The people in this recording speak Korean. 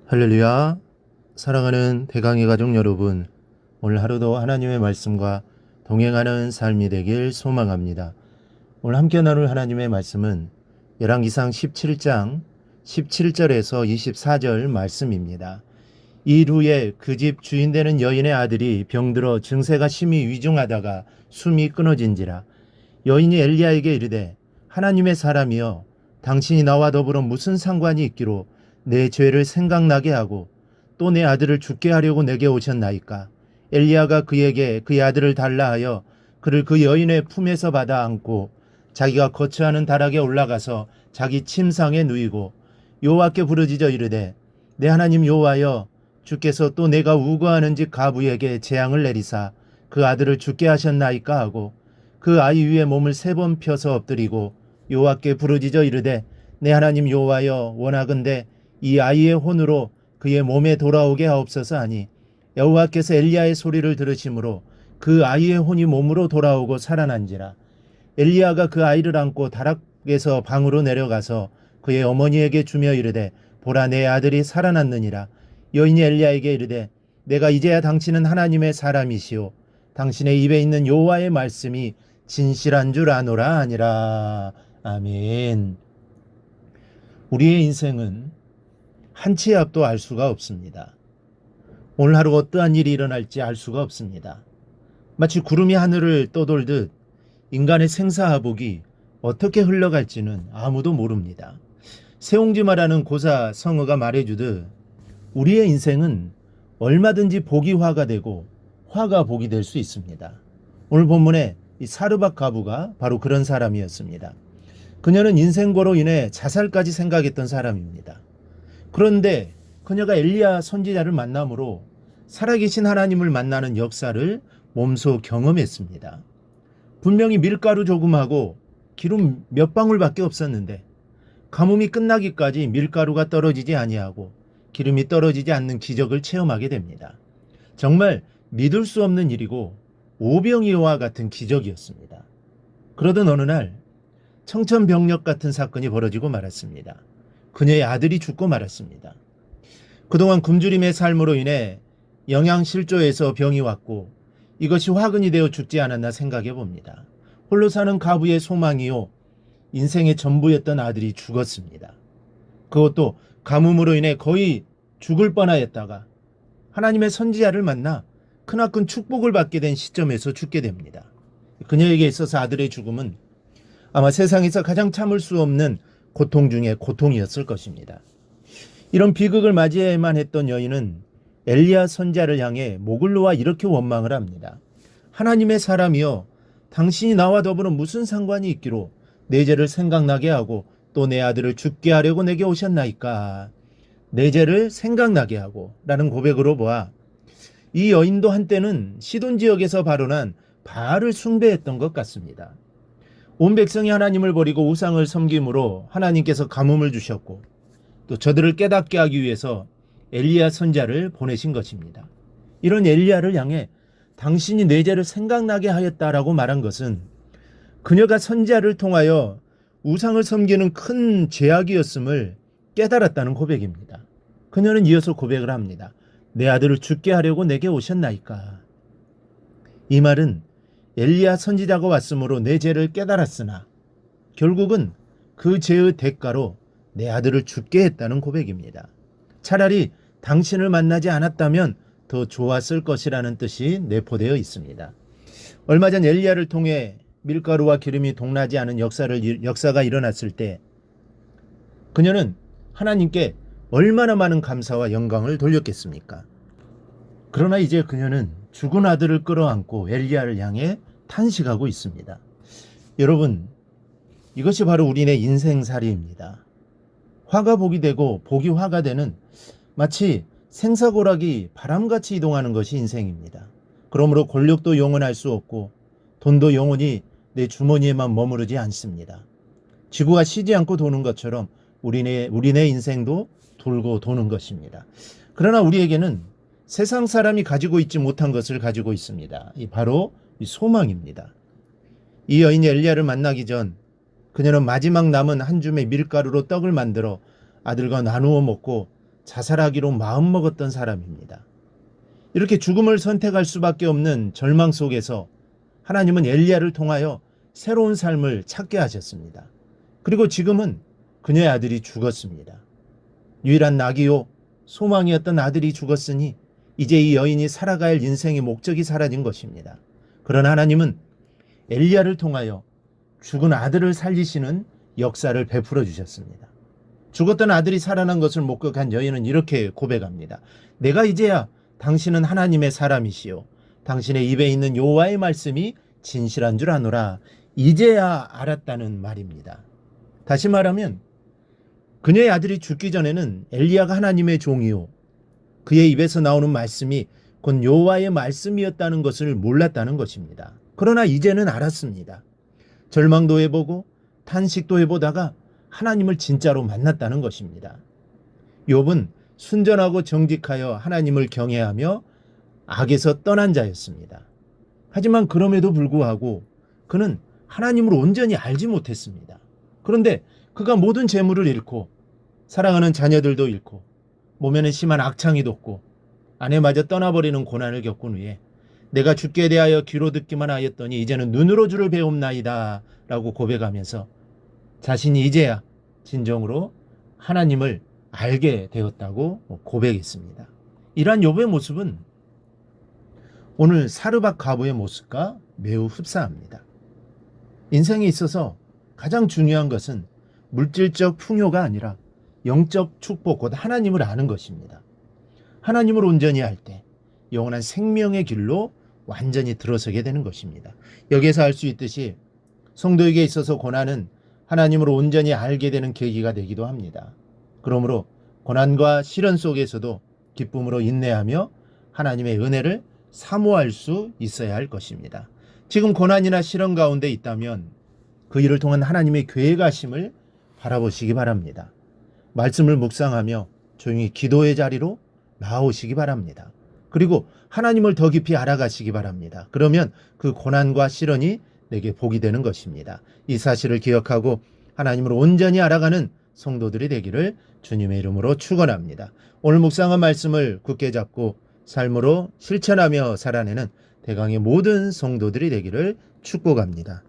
할렐루야. 사랑하는 대강의 가족 여러분, 오늘 하루도 하나님의 말씀과 동행하는 삶이 되길 소망합니다. 오늘 함께 나눌 하나님의 말씀은 열왕기상 17장 17절에서 24절 말씀입니다. 이후에 그 집 주인 되는 여인의 아들이 병들어 증세가 심히 위중하다가 숨이 끊어진지라. 여인이 엘리야에게 이르되, 하나님의 사람이여, 당신이 나와 더불어 무슨 상관이 있기로 내 죄를 생각나게 하고 또 내 아들을 죽게 하려고 내게 오셨나이까. 엘리야가 그에게 그의 아들을 달라 하여 그를 그 여인의 품에서 받아 안고 자기가 거처하는 다락에 올라가서 자기 침상에 누이고 여호와께 부르짖어 이르되, 내 하나님 여호와여, 주께서 또 내가 우거하는 집 가부에게 재앙을 내리사 그 아들을 죽게 하셨나이까 하고 그 아이 위에 몸을 3번 펴서 엎드리고 여호와께 부르짖어 이르되, 내 하나님 여호와여, 원하건대 이 아이의 혼으로 그의 몸에 돌아오게 하옵소서 하니, 여호와께서 엘리야의 소리를 들으심으로 그 아이의 혼이 몸으로 돌아오고 살아난지라. 엘리야가 그 아이를 안고 다락에서 방으로 내려가서 그의 어머니에게 주며 이르되, 보라, 내 아들이 살아났느니라. 여인이 엘리야에게 이르되, 내가 이제야 당신은 하나님의 사람이시오, 당신의 입에 있는 여호와의 말씀이 진실한 줄 아노라 하니라. 아멘. 우리의 인생은 한치의 앞도 알 수가 없습니다. 오늘 하루 어떠한 일이 일어날지 알 수가 없습니다. 마치 구름이 하늘을 떠돌듯 인간의 생사화복이 어떻게 흘러갈지는 아무도 모릅니다. 세옹지마라는 고사 성어가 말해주듯 우리의 인생은 얼마든지 복이 화가 되고 화가 복이 될 수 있습니다. 오늘 본문에 이 사르밧 가부가 바로 그런 사람이었습니다. 그녀는 인생고로 인해 자살까지 생각했던 사람입니다. 그런데 그녀가 엘리야 선지자를 만남으로 살아계신 하나님을 만나는 역사를 몸소 경험했습니다. 분명히 밀가루 조금하고 기름 몇 방울밖에 없었는데 가뭄이 끝나기까지 밀가루가 떨어지지 아니하고 기름이 떨어지지 않는 기적을 체험하게 됩니다. 정말 믿을 수 없는 일이고 오병이어와 같은 기적이었습니다. 그러던 어느 날 청천벽력 같은 사건이 벌어지고 말았습니다. 그녀의 아들이 죽고 말았습니다. 그동안 굶주림의 삶으로 인해 영양실조에서 병이 왔고 이것이 화근이 되어 죽지 않았나 생각해 봅니다. 홀로 사는 가부의 소망이요, 인생의 전부였던 아들이 죽었습니다. 그것도 가뭄으로 인해 거의 죽을 뻔하였다가 하나님의 선지자를 만나 크나큰 축복을 받게 된 시점에서 죽게 됩니다. 그녀에게 있어서 아들의 죽음은 아마 세상에서 가장 참을 수 없는 고통 중에 고통이었을 것입니다. 이런 비극을 맞이해야만 했던 여인은 엘리야 선지자를 향해 목을 놓아 이렇게 원망을 합니다. 하나님의 사람이여, 당신이 나와 더불어 무슨 상관이 있기로 내 죄를 생각나게 하고 또 내 아들을 죽게 하려고 내게 오셨나이까. 내 죄를 생각나게 하고 라는 고백으로 보아 이 여인도 한때는 시돈 지역에서 발원한 바알을 숭배했던 것 같습니다. 온 백성이 하나님을 버리고 우상을 섬김으로 하나님께서 가뭄을 주셨고 또 저들을 깨닫게 하기 위해서 엘리야 선지자를 보내신 것입니다. 이런 엘리야를 향해 당신이 내 죄를 생각나게 하였다라고 말한 것은 그녀가 선지자를 통하여 우상을 섬기는 큰 죄악이었음을 깨달았다는 고백입니다. 그녀는 이어서 고백을 합니다. 내 아들을 죽게 하려고 내게 오셨나이까. 이 말은 엘리야 선지자가 왔으므로 내 죄를 깨달았으나 결국은 그 죄의 대가로 내 아들을 죽게 했다는 고백입니다. 차라리 당신을 만나지 않았다면 더 좋았을 것이라는 뜻이 내포되어 있습니다. 얼마 전 엘리야를 통해 밀가루와 기름이 동나지 않은 역사가 일어났을 때 그녀는 하나님께 얼마나 많은 감사와 영광을 돌렸겠습니까? 그러나 이제 그녀는 죽은 아들을 끌어안고 엘리야를 향해 탄식하고 있습니다. 여러분, 이것이 바로 우리네 인생살이입니다. 화가 복이 되고 복이 화가 되는, 마치 생사고락이 바람같이 이동하는 것이 인생입니다. 그러므로 권력도 영원할 수 없고 돈도 영원히 내 주머니에만 머무르지 않습니다. 지구가 쉬지 않고 도는 것처럼 우리네 인생도 돌고 도는 것입니다. 그러나 우리에게는 세상 사람이 가지고 있지 못한 것을 가지고 있습니다. 바로 이 소망입니다. 이 여인이 엘리야를 만나기 전 그녀는 마지막 남은 한 줌의 밀가루로 떡을 만들어 아들과 나누어 먹고 자살하기로 마음먹었던 사람입니다. 이렇게 죽음을 선택할 수밖에 없는 절망 속에서 하나님은 엘리야를 통하여 새로운 삶을 찾게 하셨습니다. 그리고 지금은 그녀의 아들이 죽었습니다. 유일한 낙이요 소망이었던 아들이 죽었으니 이제 이 여인이 살아가야 할 인생의 목적이 사라진 것입니다. 그러나 하나님은 엘리야를 통하여 죽은 아들을 살리시는 역사를 베풀어 주셨습니다. 죽었던 아들이 살아난 것을 목격한 여인은 이렇게 고백합니다. 내가 이제야 당신은 하나님의 사람이시요 당신의 입에 있는 여호와의 말씀이 진실한 줄 아노라. 이제야 알았다는 말입니다. 다시 말하면 그녀의 아들이 죽기 전에는 엘리야가 하나님의 종이요 그의 입에서 나오는 말씀이 곧 여호와의 말씀이었다는 것을 몰랐다는 것입니다. 그러나 이제는 알았습니다. 절망도 해보고 탄식도 해보다가 하나님을 진짜로 만났다는 것입니다. 욥은 순전하고 정직하여 하나님을 경외하며 악에서 떠난 자였습니다. 하지만 그럼에도 불구하고 그는 하나님을 온전히 알지 못했습니다. 그런데 그가 모든 재물을 잃고 사랑하는 자녀들도 잃고 몸에는 심한 악창이 돋고 아내마저 떠나버리는 고난을 겪은 후에 내가 주께 대하여 귀로 듣기만 하였더니 이제는 눈으로 주를 배움나이다 라고 고백하면서 자신이 이제야 진정으로 하나님을 알게 되었다고 고백했습니다. 이러한 욥의 모습은 오늘 사르밧 과부의 모습과 매우 흡사합니다. 인생에 있어서 가장 중요한 것은 물질적 풍요가 아니라 영적 축복, 곧 하나님을 아는 것입니다. 하나님을 온전히 알 때 영원한 생명의 길로 완전히 들어서게 되는 것입니다. 여기에서 알 수 있듯이 성도에게 있어서 고난은 하나님을 온전히 알게 되는 계기가 되기도 합니다. 그러므로 고난과 시련 속에서도 기쁨으로 인내하며 하나님의 은혜를 사모할 수 있어야 할 것입니다. 지금 고난이나 시련 가운데 있다면 그 일을 통한 하나님의 계획하심을 바라보시기 바랍니다. 말씀을 묵상하며 조용히 기도의 자리로 나오시기 바랍니다. 그리고 하나님을 더 깊이 알아가시기 바랍니다. 그러면 그 고난과 시련이 내게 복이 되는 것입니다. 이 사실을 기억하고 하나님을 온전히 알아가는 성도들이 되기를 주님의 이름으로 축원합니다. 오늘 묵상한 말씀을 굳게 잡고 삶으로 실천하며 살아내는 대강의 모든 성도들이 되기를 축복합니다.